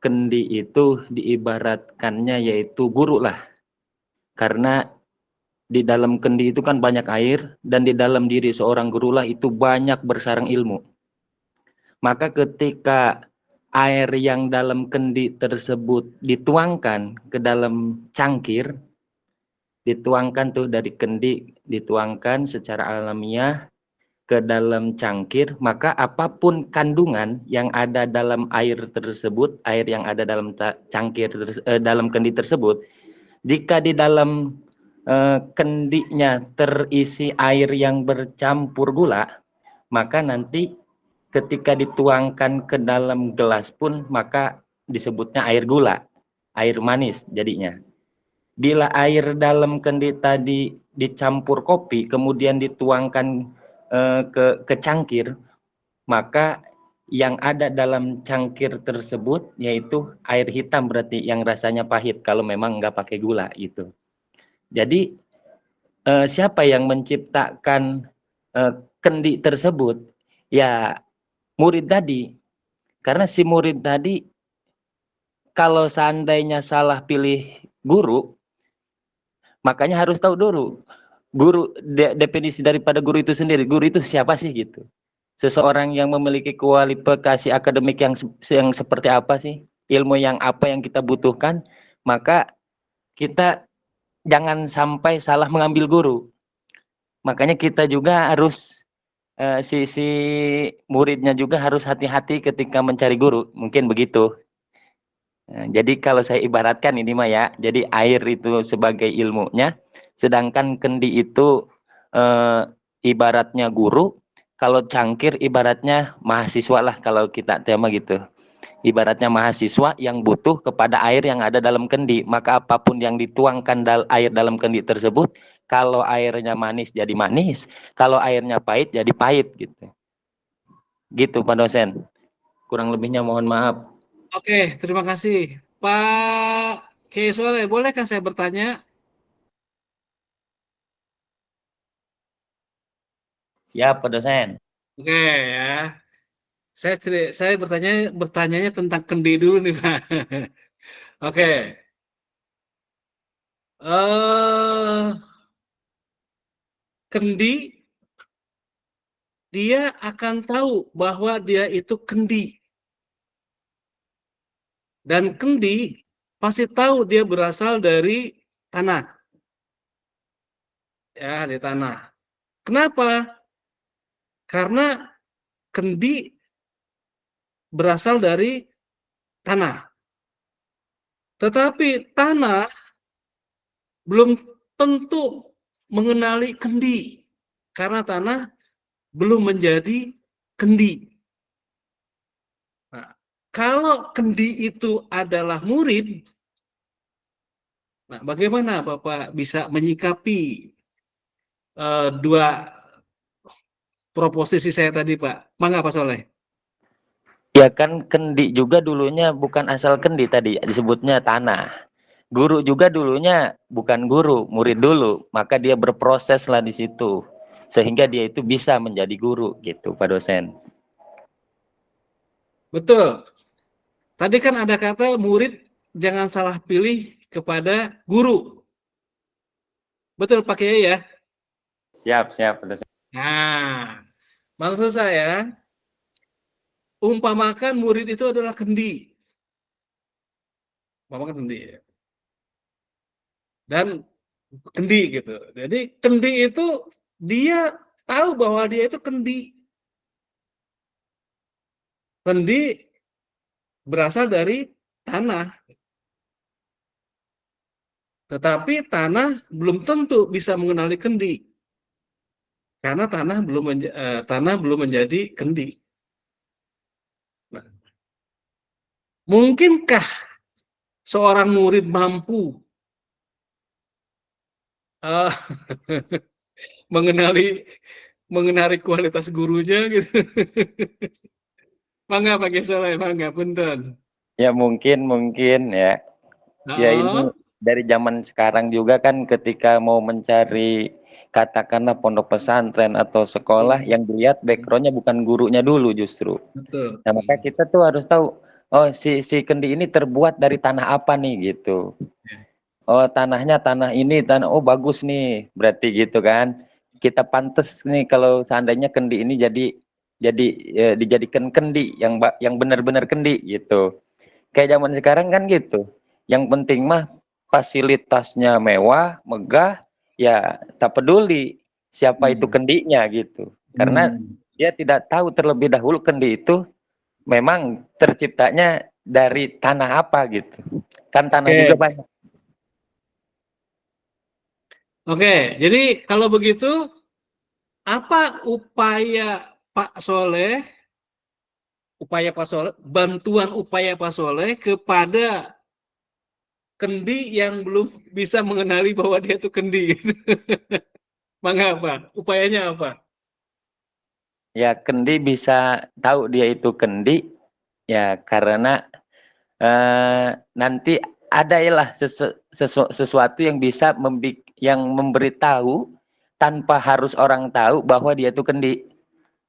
kendi itu diibaratkannya yaitu guru lah. Karena di dalam kendi itu kan banyak air dan di dalam diri seorang guru lah itu banyak bersarang ilmu. Maka ketika air yang dalam kendi tersebut dituangkan ke dalam cangkir, dituangkan tuh dari kendi, dituangkan secara alamiah ke dalam cangkir, maka apapun kandungan yang ada dalam air tersebut, air yang ada dalam dalam kendi tersebut, jika di dalam kendinya terisi air yang bercampur gula, maka nanti ketika dituangkan ke dalam gelas pun maka disebutnya air gula, air manis jadinya. Bila air dalam kendi tadi dicampur kopi, kemudian dituangkan ke cangkir, maka yang ada dalam cangkir tersebut yaitu air hitam berarti yang rasanya pahit kalau memang nggak pakai gula itu. Jadi siapa yang menciptakan kendi tersebut? Ya murid tadi. Karena si murid tadi kalau seandainya salah pilih guru, makanya harus tahu dulu guru, definisi daripada guru itu sendiri. Guru itu siapa sih gitu? Seseorang yang memiliki kualifikasi akademik yang seperti apa sih? Ilmu yang apa yang kita butuhkan? Maka kita jangan sampai salah mengambil guru. Makanya kita juga harus si muridnya juga harus hati-hati ketika mencari guru. Mungkin begitu. Jadi kalau saya ibaratkan ini mah ya, jadi air itu sebagai ilmunya, sedangkan kendi itu ibaratnya guru, kalau cangkir ibaratnya mahasiswa lah kalau kita tema gitu. Ibaratnya mahasiswa yang butuh kepada air yang ada dalam kendi, maka apapun yang dituangkan air dalam kendi tersebut, kalau airnya manis jadi manis, kalau airnya pahit jadi pahit gitu. Gitu Pak dosen. Kurang lebihnya mohon maaf. Oke, terima kasih. Pak Kiai Soleh, bolehkah saya bertanya? Siap Pak dosen. Oke ya. Saya bertanyanya tentang kendi dulu nih, Pak. Oke. Kendi dia akan tahu bahwa dia itu kendi. Dan kendi pasti tahu dia berasal dari tanah. Ya, di tanah. Kenapa? Karena kendi berasal dari tanah. Tetapi tanah belum tentu mengenali kendi. Karena tanah belum menjadi kendi. Nah, kalau kendi itu adalah murid, nah bagaimana Bapak bisa menyikapi dua proposisi saya tadi, Pak? Mangga Pak Soleh. Ya kan kendi juga dulunya bukan asal kendi tadi, disebutnya tanah. Guru juga dulunya bukan guru, murid dulu. Maka dia berproses lah di situ. Sehingga dia itu bisa menjadi guru gitu Pak dosen. Betul. Tadi kan ada kata murid jangan salah pilih kepada guru. Betul Pak Kiai ya? Siap, Pak dosen. Nah, maksud saya, umpamakan murid itu adalah kendi. Umpamakan kendi ya. Dan kendi gitu. Jadi kendi itu dia tahu bahwa dia itu kendi. Kendi berasal dari tanah. Tetapi tanah belum tentu bisa mengenali kendi. Karena tanah belum menjadi kendi. Nah, mungkinkah seorang murid mampu eh, mengenali kualitas gurunya gitu? Mangga Pak Gesoleh, mangga punten. Ya mungkin ya. Ya Heeh. ini dari zaman sekarang juga kan ketika mau mencari katakanlah pondok pesantren atau sekolah yang dilihat backgroundnya bukan gurunya dulu justru. Betul. Nah maka kita tuh harus tahu oh si kendi ini terbuat dari tanah apa nih gitu. Oh tanahnya tanah ini oh bagus nih berarti gitu kan. Kita pantas nih kalau seandainya kendi ini jadi dijadikan kendi yang benar-benar kendi gitu. Kayak zaman sekarang kan gitu. Yang penting mah fasilitasnya mewah, megah, ya tak peduli siapa itu kendinya gitu. Karena dia tidak tahu terlebih dahulu kendi itu memang terciptanya dari tanah apa gitu. Kan tanah juga Oke. banyak. Oke, jadi kalau begitu apa bantuan upaya Pak Soleh kepada kendi yang belum bisa mengenali bahwa dia itu kendi? Mangga apa? Upayanya apa? Ya kendi bisa tahu dia itu kendi ya karena nanti adalah sesuatu yang bisa yang memberitahu tanpa harus orang tahu bahwa dia itu kendi.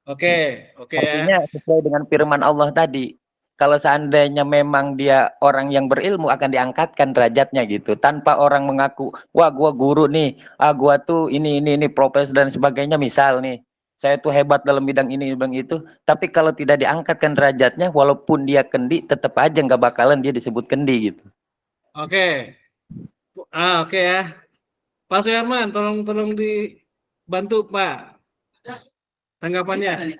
Oke Artinya ya. sesuai dengan firman Allah tadi. Kalau seandainya memang dia orang yang berilmu akan diangkatkan derajatnya gitu. Tanpa orang mengaku, wah gua guru nih, gua tuh ini profesor dan sebagainya misal nih. Saya tuh hebat dalam bidang ini, bidang itu. Tapi kalau tidak diangkatkan derajatnya, walaupun dia kendi, tetap aja nggak bakalan dia disebut kendi gitu. Oke. Oke ya. Pak Suherman, tolong dibantu Pak. Tanggapannya.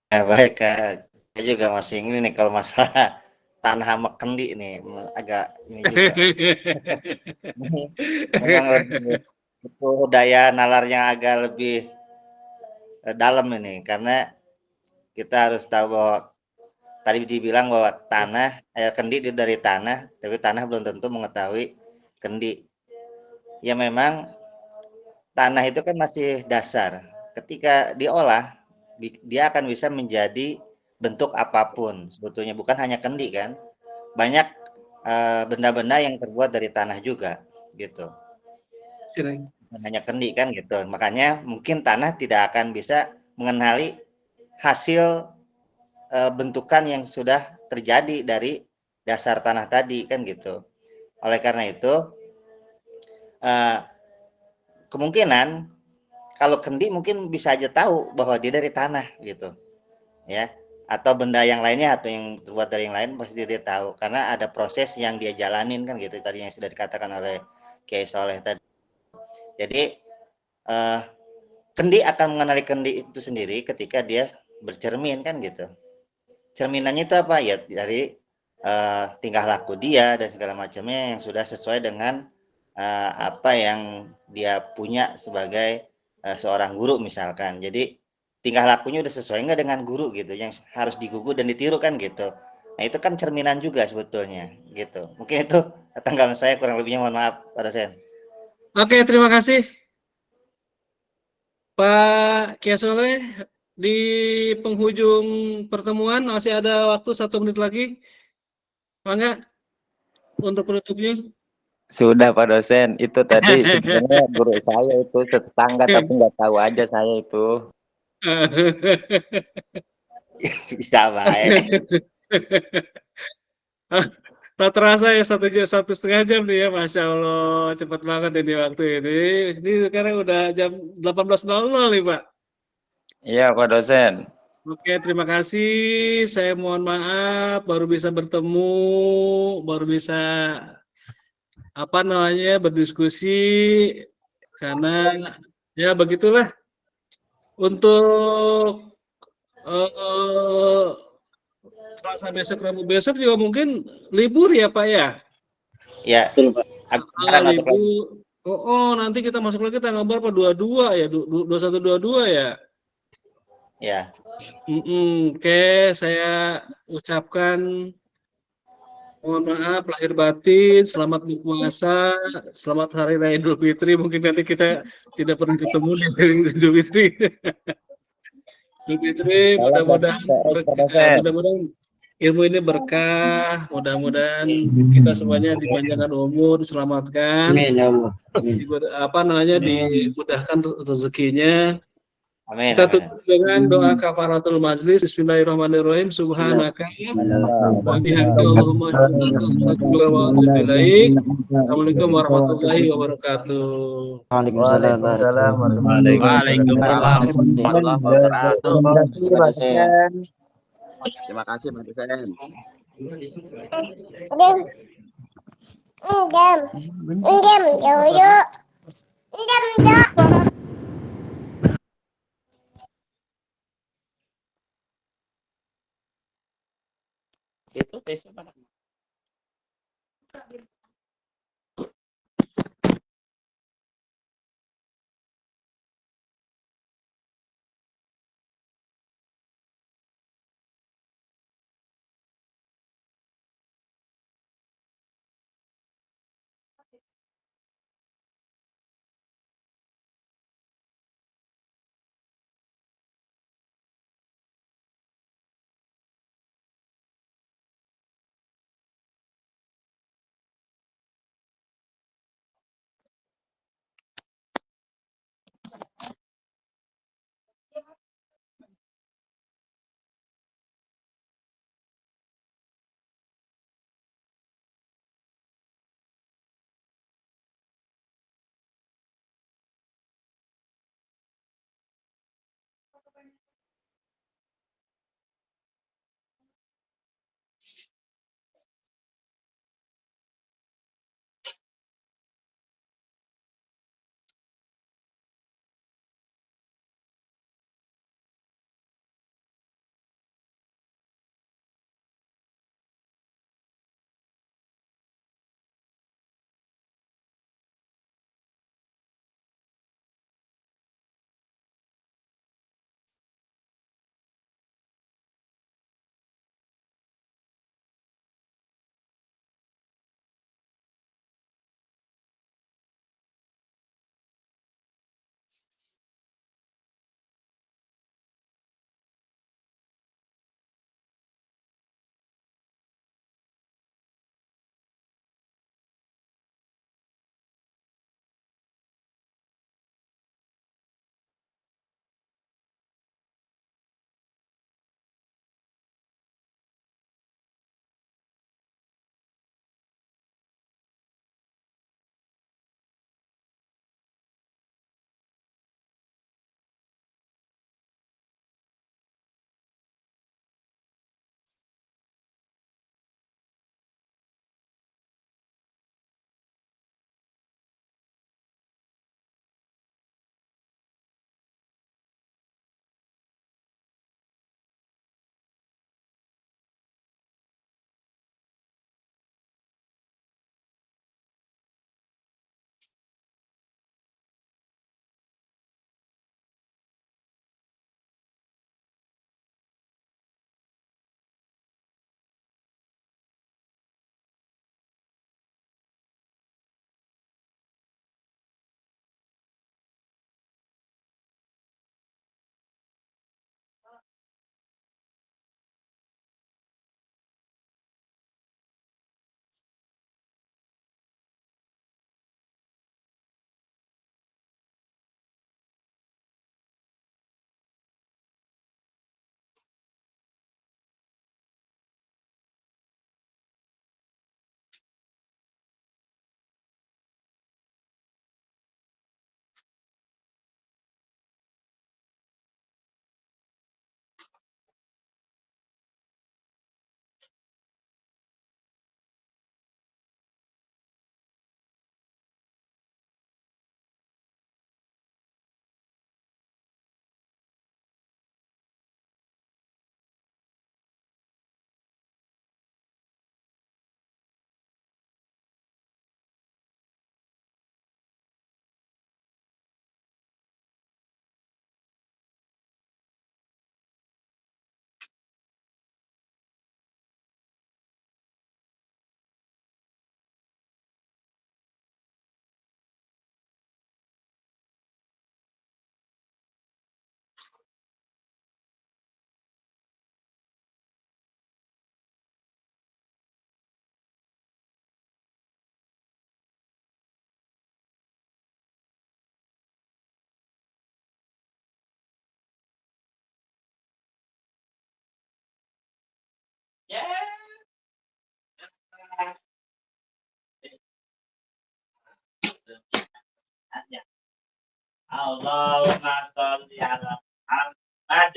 Ya, baik, Kak. Saya juga masih ini nih kalau masalah tanah sama kendi nih agak ini juga. Memang lebih butuh daya nalarnya agak lebih dalam ini karena kita harus tahu bahwa tadi dibilang bahwa kendi dari tanah, tapi tanah belum tentu mengetahui kendi. Ya memang tanah itu kan masih dasar. Ketika diolah, dia akan bisa menjadi bentuk apapun. Sebetulnya bukan hanya kendi kan. Banyak benda-benda yang terbuat dari tanah juga gitu. Bukan hanya kendi kan gitu. Makanya mungkin tanah tidak akan bisa mengenali hasil bentukan yang sudah terjadi dari dasar tanah tadi kan gitu. Oleh karena itu kemungkinan kalau kendi mungkin bisa aja tahu bahwa dia dari tanah gitu ya, atau benda yang lainnya atau yang terbuat dari yang lain pasti dia tahu karena ada proses yang dia jalanin kan gitu tadi yang sudah dikatakan oleh Kiai Soleh tadi. Jadi kendi akan mengenali kendi itu sendiri ketika dia bercermin kan gitu. Cerminannya itu apa ya, dari tingkah laku dia dan segala macamnya yang sudah sesuai dengan apa yang dia punya sebagai seorang guru misalkan. Jadi tingkah lakunya udah sesuai nggak dengan guru gitu yang harus digugu dan ditiru kan gitu. Nah itu kan cerminan juga sebetulnya gitu. Mungkin itu tanggapan saya, kurang lebihnya mohon maaf Pak dosen. Oke, terima kasih Pak Kiai Soleh. Di penghujung pertemuan masih ada waktu 1 menit lagi. Mangga untuk penutupnya. Sudah Pak dosen, itu tadi sebenarnya guru saya itu tetangga tapi nggak tahu aja saya itu. Bisa baik. Tak terasa ya 1,5 jam nih ya, Masya Allah, cepat banget ini waktu ini. Ini sekarang udah jam 18.00 nih Pak. Iya Pak dosen. Oke, terima kasih. Saya mohon maaf baru bisa bertemu, baru bisa berdiskusi karena ya begitulah untuk Selasa besok, Rabu besok juga mungkin libur ya Pak ya? Ya, agak jarang masuk lagi. Libur. Oh, nanti kita masuk lagi tanggal berapa? 22 ya? 21 22 ya? Ya. Oke, saya ucapkan mohon maaf lahir batin, selamat berpuasa, selamat hari raya Idul Fitri. Mungkin nanti kita tidak pernah ketemu di hari Idul Fitri. Idul Fitri, mudah-mudahan mudah-mudahan ilmu ini berkah, mudah-mudahan kita semuanya dipanjangkan umur, diselamatkan, Amin ya Allah. dimudahkan rezekinya. Amin. Kita tutup dengan doa kafaratul majlis. Bismillahirrahmanirrahim. Subhanaka wa bihamdika Allahumma astaghfiruka wa atubu ilaik. Assalamualaikum warahmatullahi wabarakatuh. Waalaikumsalam. Waalaikumsalam warahmatullahi wabarakatuh. Terima kasih Pak dosen. Itu tesnya pada Allahumma sholli ala Muhammad.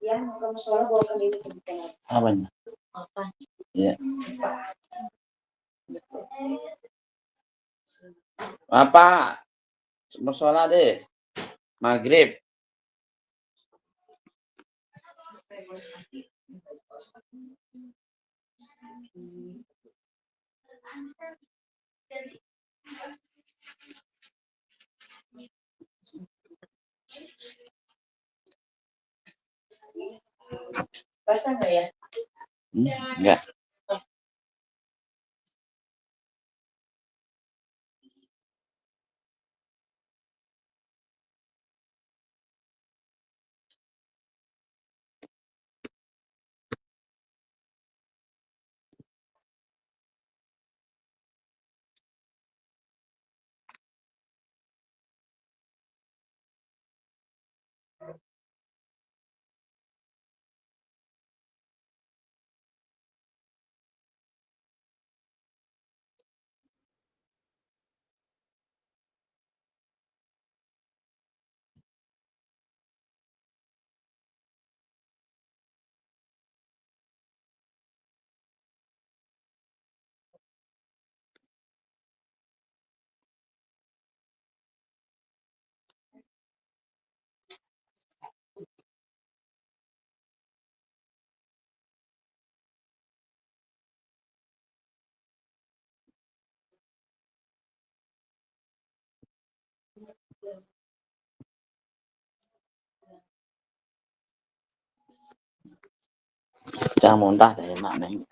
Ya, mau kamu sholat bawakan ini ke depan. Apanya? Apa? Iya. Apa? Musola deh. Maghrib. Basah nggak ya? Enggak. Jangan muntah deh, enak neng.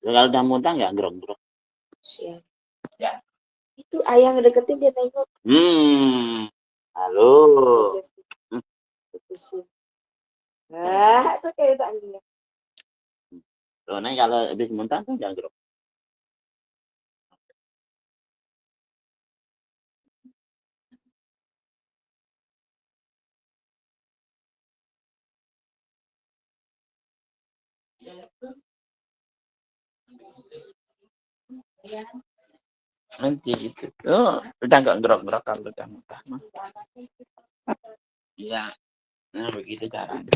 Kalau udah muntah nggak grog-grog. Siap. Ya. Itu ayah ngedeketin dia nengok. Halo. Ah, itu kayak tadi. Tuh, neng kalau habis muntah tuh jangan grog. Nanti gitu. Oh, udah nggak grog-grog kalau udah muntah. Iya, nah begitu caranya.